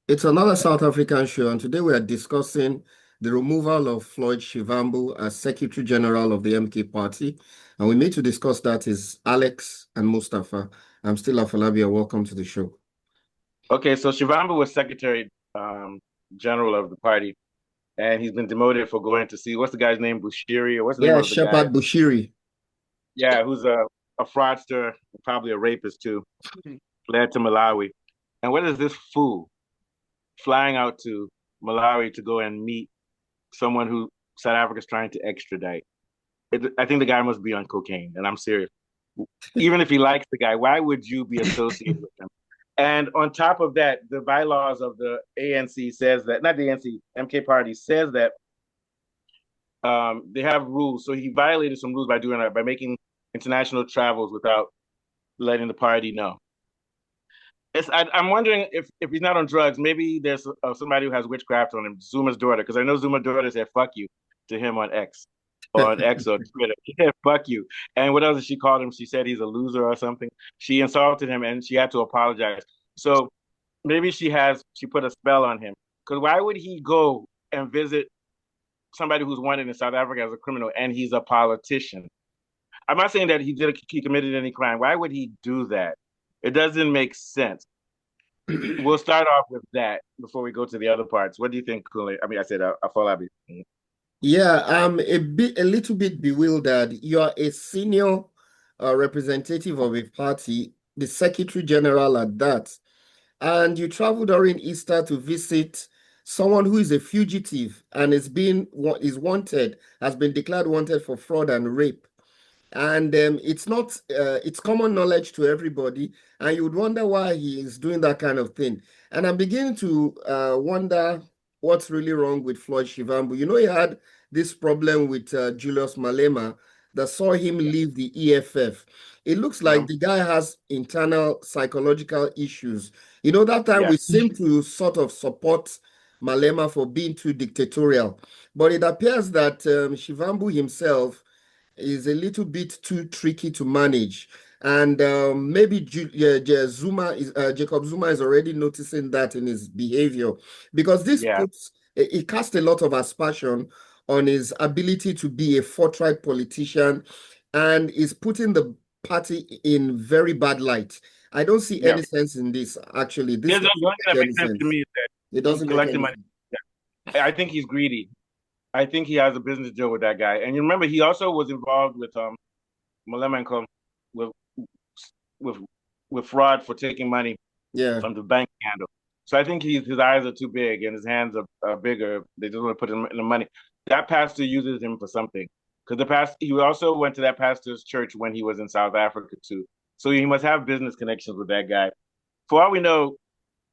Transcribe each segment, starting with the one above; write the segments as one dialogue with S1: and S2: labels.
S1: It's another South African show, and today we are discussing the removal of Floyd Shivambu as Secretary General of the MK Party. And we need to discuss that is Alex and Mustafa. I'm still Afalabia. Welcome to the show.
S2: Okay, so Shivambu was Secretary General of the party, and he's been demoted for going to see what's the guy's name, Bushiri, or what's the name
S1: Yeah,
S2: of the guy?
S1: Shepard Bushiri.
S2: Yeah, who's a fraudster, probably a rapist too, fled to Malawi. And what is this fool flying out to Malawi to go and meet someone who South Africa's trying to extradite? I think the guy must be on cocaine, and I'm serious. Even if he likes the guy, why would you be associated with him? And on top of that, the bylaws of the ANC says that, not the ANC, MK Party says that they have rules. So he violated some rules by doing that, by making international travels without letting the party know. I'm wondering if he's not on drugs, maybe there's somebody who has witchcraft on him, Zuma's daughter, because I know Zuma's daughter said "fuck you" to him on X or Twitter. She said "fuck you," and what else did she call him? She said he's a loser or something. She insulted him, and she had to apologize. So maybe she put a spell on him. Because why would he go and visit somebody who's wanted in South Africa as a criminal, and he's a politician? I'm not saying that he committed any crime. Why would he do that? It doesn't make sense. We'll start off with that before we go to the other parts. What do you think, Kule? I mean, I said Afolabi.
S1: Yeah, I'm a little bit bewildered. You're a senior representative of a party, the Secretary General at that. And you travel during Easter to visit someone who is a fugitive and is wanted, has been declared wanted for fraud and rape. And it's common knowledge to everybody, and you would wonder why he is doing that kind of thing. And I'm beginning to wonder what's really wrong with Floyd Shivambu. You know, he had this problem with Julius Malema that saw him leave the EFF. It looks like
S2: Uh-huh.
S1: the guy has internal psychological issues. You know, that time
S2: Yeah,
S1: we seem to sort of support Malema for being too dictatorial, but it appears that Shivambu himself is a little bit too tricky to manage. And maybe Jacob Zuma is already noticing that in his behavior, because this
S2: yeah,
S1: puts it casts a lot of aspersion on his ability to be a forthright politician and is putting the party in very bad light. I don't see
S2: yeah.
S1: any sense in this, actually. This
S2: The
S1: doesn't
S2: only thing
S1: make
S2: that
S1: any
S2: makes sense to
S1: sense.
S2: me is that
S1: It
S2: he's
S1: doesn't make
S2: collecting
S1: any
S2: money.
S1: sense.
S2: Yeah. I think he's greedy. I think he has a business deal with that guy. And you remember, he also was involved with Malema and Co. with with with fraud for taking money
S1: Yeah.
S2: from the bank scandal. So I think his eyes are too big and his hands are bigger. They just want to put him in the money. That pastor uses him for something. Because he also went to that pastor's church when he was in South Africa too. So he must have business connections with that guy. For all we know,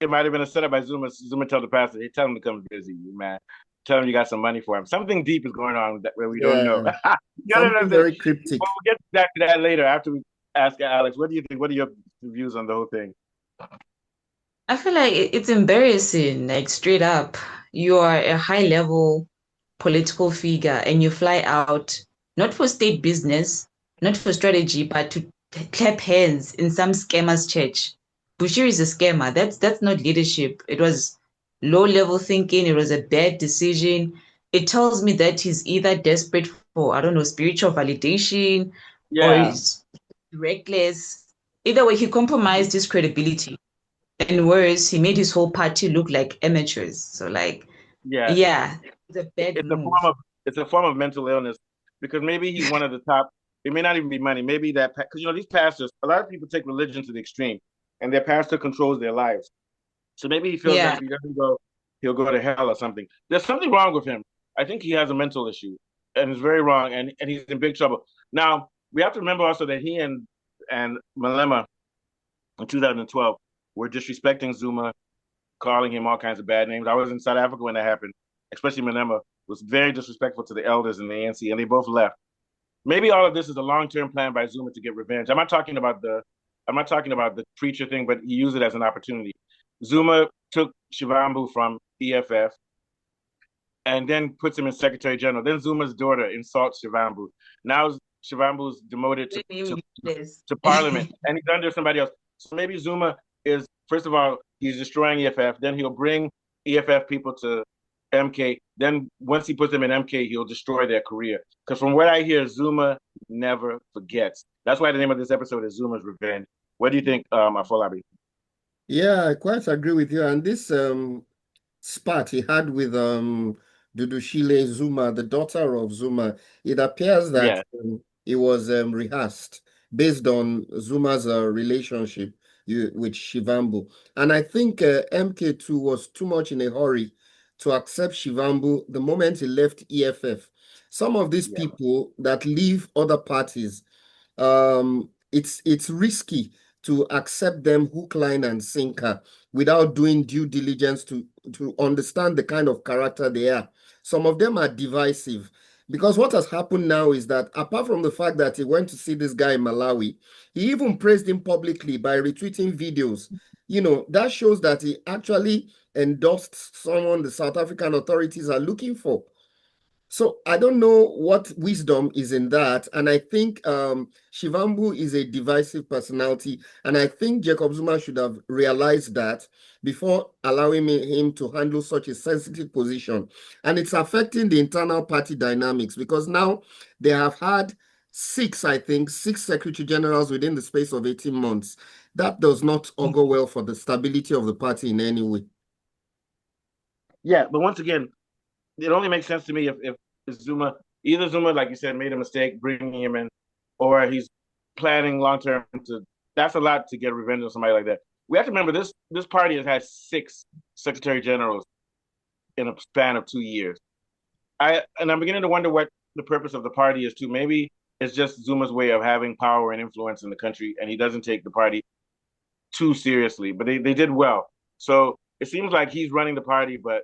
S2: it might have been a setup by Zuma. Zuma told the pastor, "Hey, tell him to come visit you, man. Tell him you got some money for him. Something deep is going on where we don't know."
S1: Yeah.
S2: You know what I'm
S1: Something
S2: saying?
S1: very
S2: But
S1: cryptic.
S2: we'll get back to that later after we ask Alex. What do you think? What are your views on the whole thing?
S3: I feel like it's embarrassing, like straight up. You are a high level political figure and you fly out not for state business, not for strategy, but to clap hands in some scammer's church. Bushiri is a scammer. That's not leadership. It was low level thinking. It was a bad decision. It tells me that he's either desperate for, I don't know, spiritual validation or
S2: Yeah,
S3: he's reckless. Either way, he compromised his credibility. And worse, he made his whole party look like amateurs. So like,
S2: yeah.
S3: yeah, it's a bad
S2: It's a form
S3: move.
S2: of mental illness because maybe he's one of the top. It may not even be money. Maybe that because these pastors. A lot of people take religion to the extreme, and their pastor controls their lives. So maybe he feels that
S3: Yeah.
S2: if he doesn't go, he'll go to hell or something. There's something wrong with him. I think he has a mental issue, and it's very wrong, and he's in big trouble. Now we have to remember also that he and Malema in 2012 were disrespecting Zuma, calling him all kinds of bad names. I was in South Africa when that happened, especially Malema was very disrespectful to the elders in the ANC, and they both left. Maybe all of this is a long-term plan by Zuma to get revenge. I'm not talking about the preacher thing, but he used it as an opportunity. Zuma took Shivambu from EFF and then puts him in Secretary General. Then Zuma's daughter insults Shivambu. Now Shivambu's demoted
S3: Blame him useless.
S2: to Parliament, and he's under somebody else. So maybe Zuma is, first of all, he's destroying EFF. Then he'll bring EFF people to MK. Then once he puts them in MK, he'll destroy their career. Because from what I hear, Zuma never forgets. That's why the name of this episode is Zuma's Revenge. What do you think, Afolabi?
S1: Yeah, I quite agree with you. And this spat he had with Dudushile Zuma, the daughter of Zuma, it appears that
S2: Yeah,
S1: it was rehearsed based on Zuma's relationship with Shivambu. And I think MK2 was too much in a hurry to accept Shivambu the moment he left EFF. Some of these
S2: yeah.
S1: people that leave other parties, it's risky to accept them hook, line, and sinker without doing due diligence to understand the kind of character they are. Some of them are divisive because what has happened now is that apart from the fact that he went to see this guy in Malawi, he even praised him publicly by retweeting videos. That shows that he actually endorsed someone the South African authorities are looking for. So I don't know what wisdom is in that. And I think Shivambu is a divisive personality. And I think Jacob Zuma should have realized that before allowing him to handle such a sensitive position. And it's affecting the internal party dynamics because now they have had I think, six secretary generals within the space of 18 months. That does not augur well for the stability of the party in any way.
S2: Yeah, but once again, it only makes sense to me if Zuma, either Zuma, like you said, made a mistake bringing him in, or he's planning long term to. That's a lot to get revenge on somebody like that. We have to remember this party has had six secretary generals in a span of 2 years. I'm beginning to wonder what the purpose of the party is too. Maybe it's just Zuma's way of having power and influence in the country, and he doesn't take the party too seriously. But they did well, so it seems like he's running the party, but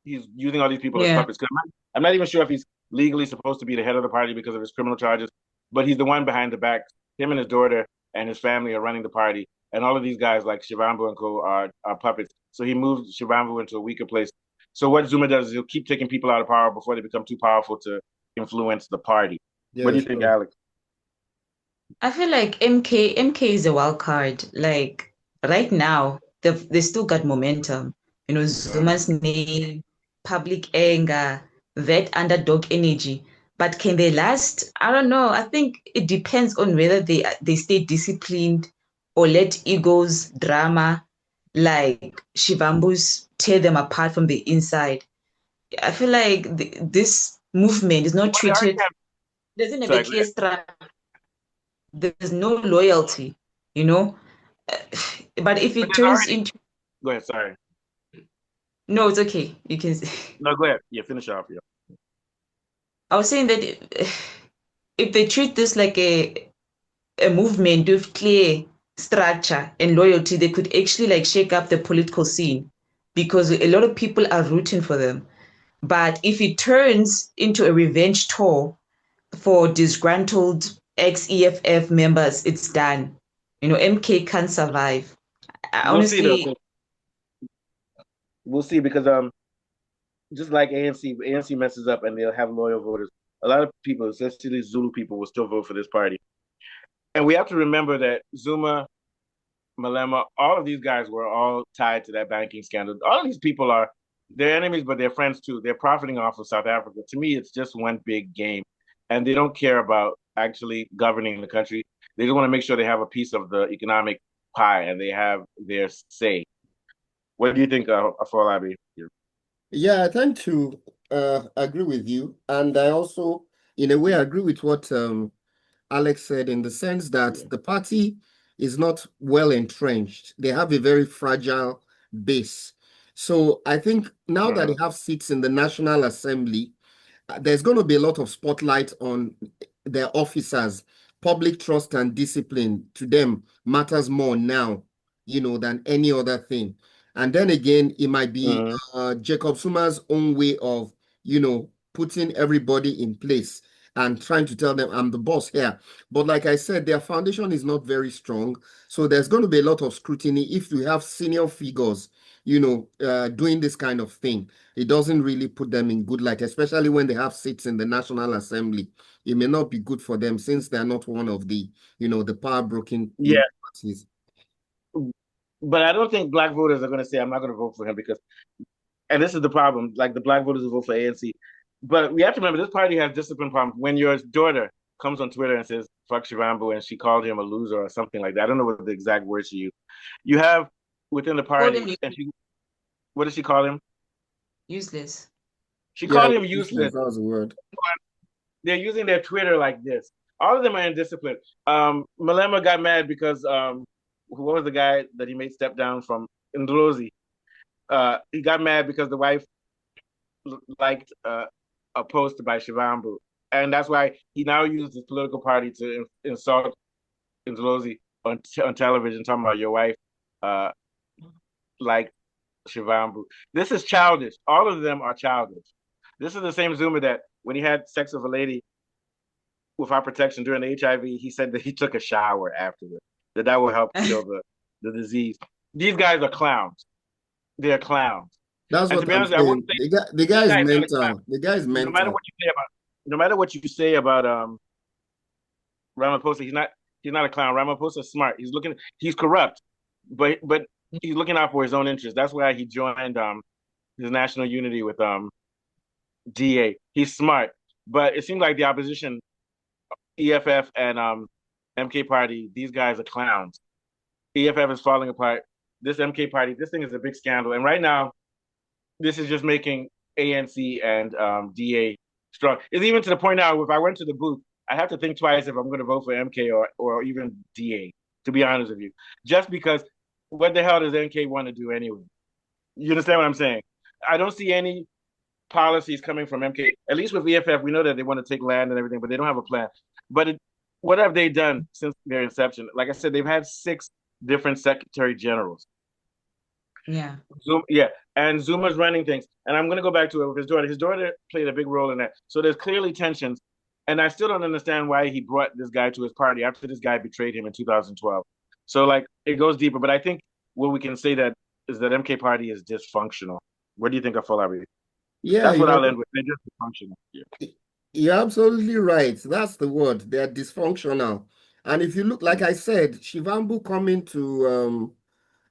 S2: he's using all these people as
S3: Yeah.
S2: puppets. Because I'm not even sure if he's legally supposed to be the head of the party because of his criminal charges, but he's the one behind the back. Him and his daughter and his family are running the party, and all of these guys like Shivambu and co are puppets. So he moved Shivambu into a weaker place. So what Zuma does is he'll keep taking people out of power before they become too powerful to influence the party. What do
S1: Yeah,
S2: you think,
S1: sure.
S2: Alex?
S3: I feel like MK is a wild card. Like right now, they still got momentum. Zuma's name, public anger, that underdog energy. But can they last? I don't know. I think it depends on whether they stay disciplined or let egos, drama, like Shivambus tear them apart from the inside. I feel like this movement is not
S2: Well, they already
S3: treated,
S2: have.
S3: doesn't have a
S2: Sorry, go
S3: clear
S2: ahead.
S3: structure. There's no loyalty, you know. Uh, But if
S2: But
S3: it
S2: there's
S3: turns
S2: already.
S3: into,
S2: Go ahead. Sorry.
S3: no, it's okay. You can.
S2: No, go ahead. Yeah, finish off. Yeah.
S3: I was saying that if they treat this like a movement with clear structure and loyalty, they could actually like shake up the political scene because a lot of people are rooting for them. But if it turns into a revenge tour for disgruntled ex-EFF members, it's done. MK can't survive. I
S2: We'll see though.
S3: honestly,
S2: We'll see because just like ANC messes up and they'll have loyal voters. A lot of people, especially Zulu people, will still vote for this party. And we have to remember that Zuma, Malema, all of these guys were all tied to that banking scandal. All of these people are their enemies, but they're friends too. They're profiting off of South Africa. To me, it's just one big game, and they don't care about actually governing the country. They just want to make sure they have a piece of the economic pie and they have their say. What do you think, Afolabi?
S1: Yeah, I tend to agree with you. And I also, in a way, agree with what Alex said in the sense that the party is not well entrenched. They have a very fragile base. So I think now that they
S2: Uh-huh.
S1: have seats in the National Assembly, there's going to be a lot of spotlight on their officers. Public trust and discipline to them matters more now, than any other thing. And then again, it might be
S2: Uh-huh.
S1: Jacob Zuma's own way of, putting everybody in place and trying to tell them I'm the boss here. But like I said, their foundation is not very strong. So there's going to be a lot of scrutiny if you have senior figures, doing this kind of thing. It doesn't really put them in good light, especially when they have seats in the National Assembly. It may not be good for them since they're not one of the, the power broken,
S2: Yeah,
S1: parties.
S2: But I don't think black voters are going to say, I'm not going to vote for him because, and this is the problem, like the black voters will vote for ANC. But we have to remember this party has discipline problems. When your daughter comes on Twitter and says, fuck Shivambu, and she called him a loser or something like that, I don't know what the exact words she used. You have within the
S3: Call
S2: party,
S3: him
S2: and what does she call him?
S3: useless.
S2: She
S1: Yeah,
S2: called him
S1: useless.
S2: useless.
S1: That was the word.
S2: They're using their Twitter like this. All of them are indisciplined. Malema got mad because what was the guy that he made step down from Ndlozi? He got mad because the wife liked a post by Shivambu, and that's why he now used his political party to insult Ndlozi on television, talking about your wife uh, liked Shivambu. This is childish. All of them are childish. This is the same Zuma that when he had sex with a lady without protection during the HIV, he said that he took a shower afterward, that will help kill the disease. These guys are clowns. They're clowns.
S1: That's
S2: And to
S1: what
S2: be
S1: I'm
S2: honest, I won't
S1: saying.
S2: say
S1: The guy
S2: this
S1: is
S2: guy is not a clown.
S1: mental. The guy is
S2: No matter
S1: mental.
S2: what you say about, no matter what you say about Ramaphosa, he's not a clown. Ramaphosa's smart. He's corrupt, but he's looking out for his own interests. That's why he joined his national unity with DA. He's smart, but it seems like the opposition, EFF and MK party, these guys are clowns. EFF is falling apart. This MK party, this thing is a big scandal, and right now this is just making ANC and DA strong. It's even to the point now, if I went to the booth, I have to think twice if I'm going to vote for MK or even DA, to be honest with you. Just because what the hell does MK want to do anyway? You understand what I'm saying? I don't see any policies coming from MK. At least with EFF, we know that they want to take land and everything, but they don't have a plan. But what have they done since their inception? Like I said, they've had 6 different secretary generals.
S3: Yeah.
S2: Yeah, and Zuma's running things. And I'm going to go back to it with his daughter. His daughter played a big role in that. So there's clearly tensions. And I still don't understand why he brought this guy to his party after this guy betrayed him in 2012. So, like, it goes deeper. But I think what we can say that is that MK party is dysfunctional. What do you think of Falabi?
S1: Yeah,
S2: That's what I'll end with. They're just dysfunctional. Yeah.
S1: you're absolutely right. That's the word. They're dysfunctional. And if you look, like I said, Shivambu coming to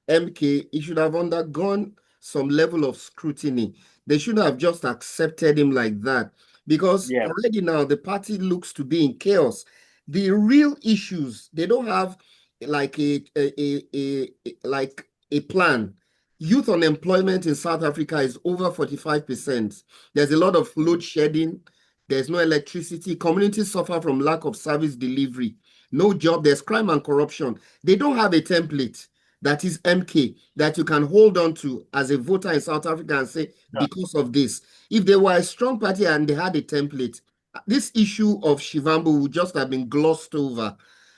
S1: MK, he should have undergone some level of scrutiny. They should have just accepted him like that because
S2: Yeah.
S1: already now the party looks to be in chaos. The real issues, they don't have like a plan. Youth unemployment in South Africa is over 45%. There's a lot of load shedding. There's no electricity. Communities suffer from lack of service delivery. No job. There's crime and corruption. They don't have a template that is MK that you can hold on to as a voter in South Africa and say, because of this. If they were a strong party and they had a template, this issue of Shivambu would just have been glossed over.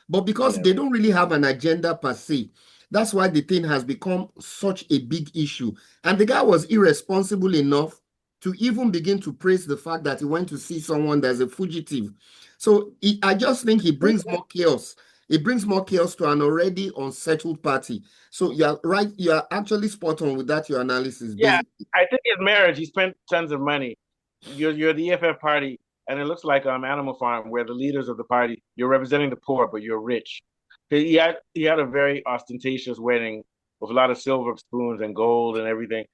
S1: But because
S2: Yeah.
S1: they don't really have an agenda per se, that's why the thing has become such a big issue. And the guy was irresponsible enough to even begin to praise the fact that he went to see someone that's a fugitive. So I just think he brings more chaos. It brings more chaos to an already unsettled party. So you're right. You are actually spot on with that, your analysis,
S2: Yeah,
S1: basically.
S2: I think his marriage, he spent tons of money. You're the EFF party, and it looks like Animal Farm, where the leaders of the party, you're representing the poor, but you're rich. He had a very ostentatious wedding with a lot of silver spoons and gold and everything.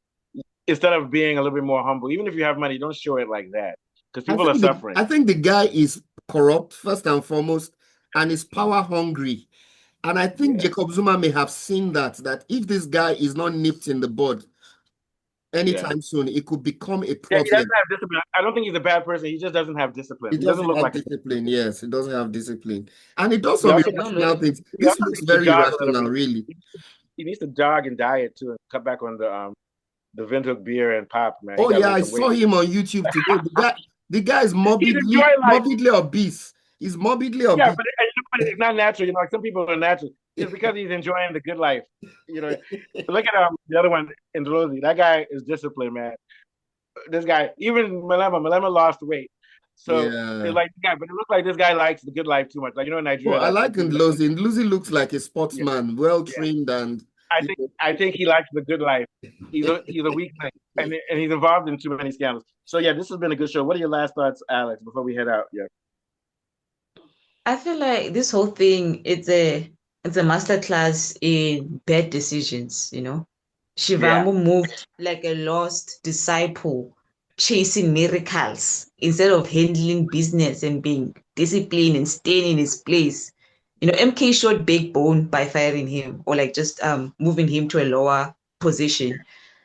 S2: Instead of being a little bit more humble, even if you have money, don't show it like that because
S1: I
S2: people are
S1: think the
S2: suffering.
S1: I think the guy is corrupt first and foremost, and is power hungry. And I think
S2: Yeah,
S1: Jacob Zuma may have seen that if this guy is not nipped in the bud
S2: yeah,
S1: anytime soon, it could become a
S2: yeah. He doesn't
S1: problem.
S2: have discipline. I don't think he's a bad person. He just doesn't have discipline.
S1: He
S2: He doesn't
S1: doesn't
S2: look
S1: have
S2: like a.
S1: discipline. Yes, he doesn't have discipline. And he does
S2: He
S1: some
S2: also
S3: I
S2: needs,
S3: don't know.
S1: irrational things.
S2: he
S1: This
S2: also
S1: looks
S2: needs to
S1: very
S2: jog a little
S1: irrational,
S2: bit.
S1: really.
S2: He needs to jog and diet too, and cut back on the Windhoek beer and pop, man. He
S1: Oh
S2: got to
S1: yeah,
S2: lose
S1: I
S2: some weight.
S1: saw him on YouTube today. The guy is
S2: He's
S1: morbidly
S2: enjoying life.
S1: morbidly obese. He's morbidly
S2: Yeah,
S1: obese.
S2: but it's not natural. Like some people are natural. It's because he's enjoying the good life. You know, look at the other one in Dlozi. That guy is disciplined, man. This guy, even Malema lost weight. So it's
S1: Yeah.
S2: like, yeah, but it looks like this guy likes the good life too much. Like in
S1: Well,
S2: Nigeria,
S1: I like
S2: that people,
S1: Ndlozi. Ndlozi looks like a
S2: yeah,
S1: sportsman, well
S2: yeah.
S1: trained, and
S2: I
S1: you
S2: think
S1: know.
S2: I think he likes the good life. He's a weakling, and he's involved in too many scandals. So yeah, this has been a good show. What are your last thoughts, Alex, before we head out? Yeah.
S3: I feel like this whole thing, It's a masterclass in bad decisions, you know.
S2: Yeah.
S3: Shivambu moved like a lost disciple, chasing miracles instead of handling business and being disciplined and staying in his place. You know, MK showed big bone by firing him or like just moving him to a lower position.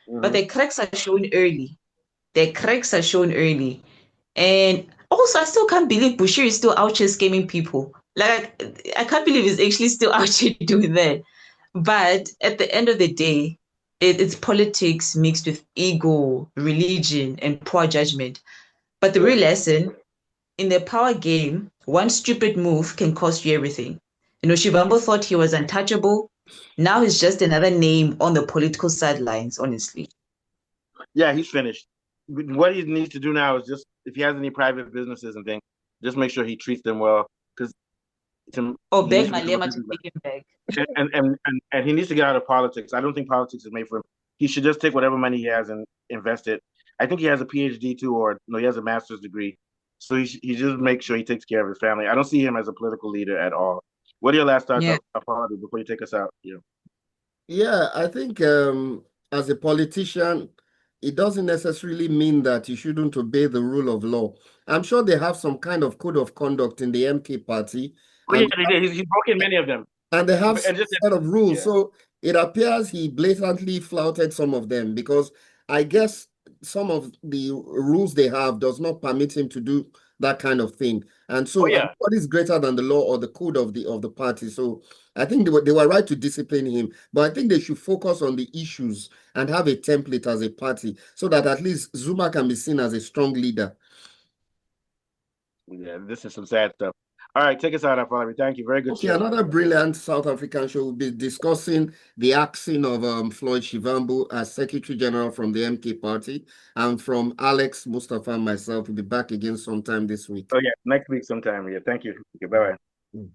S3: But
S2: Hmm.
S3: the cracks are shown early. The cracks are shown early. And also, I still can't believe Bushiri is still out here scamming people. Like, I can't believe he's actually still out here doing that. But at the end of the day, it's politics mixed with ego, religion, and poor judgment. But the
S2: Yeah.
S3: real lesson in the power game, one stupid move can cost you everything. You know, Shivambu thought he was untouchable. Now he's just another name on the political sidelines, honestly.
S2: Yeah, he's finished. What he needs to do now is just, if he has any private businesses and things, just make sure he treats them well, because
S3: Or
S2: he needs
S3: beg
S2: to become a
S3: Malema to
S2: businessman.
S3: take him back.
S2: And he needs to get out of politics. I don't think politics is made for him. He should just take whatever money he has and invest it. I think he has a PhD too, or no, he has a master's degree. So he just make sure he takes care of his family. I don't see him as a political leader at all. What are your last thoughts
S3: Yeah.
S2: of Harvey before you take us out? Yeah.
S1: Yeah, I think as a politician, it doesn't necessarily mean that you shouldn't obey the rule of law. I'm sure they have some kind of code of conduct in the MK party,
S2: Oh yeah,
S1: and
S2: they did. He's broken many of them,
S1: they have
S2: and
S1: some
S2: just
S1: set of rules.
S2: yeah.
S1: So it appears he blatantly flouted some of them because I guess some of the rules they have does not permit him to do that kind of thing. And
S2: Oh
S1: so
S2: yeah.
S1: what is greater than the law or the code of the party? So I think they were right to discipline him, but I think they should focus on the issues and have a template as a party so that at least Zuma can be seen as a strong leader.
S2: Yeah, this is some sad stuff. All right, take us out, Harvey. Thank you. Very good
S1: Okay,
S2: show.
S1: another brilliant South African show will be discussing the axing of Floyd Shivambu as Secretary General from the MK Party, and from Alex, Mustafa, and myself. We'll be back again sometime this week.
S2: Oh yeah, next week sometime. Yeah, thank you. Okay, bye bye.
S1: Mm.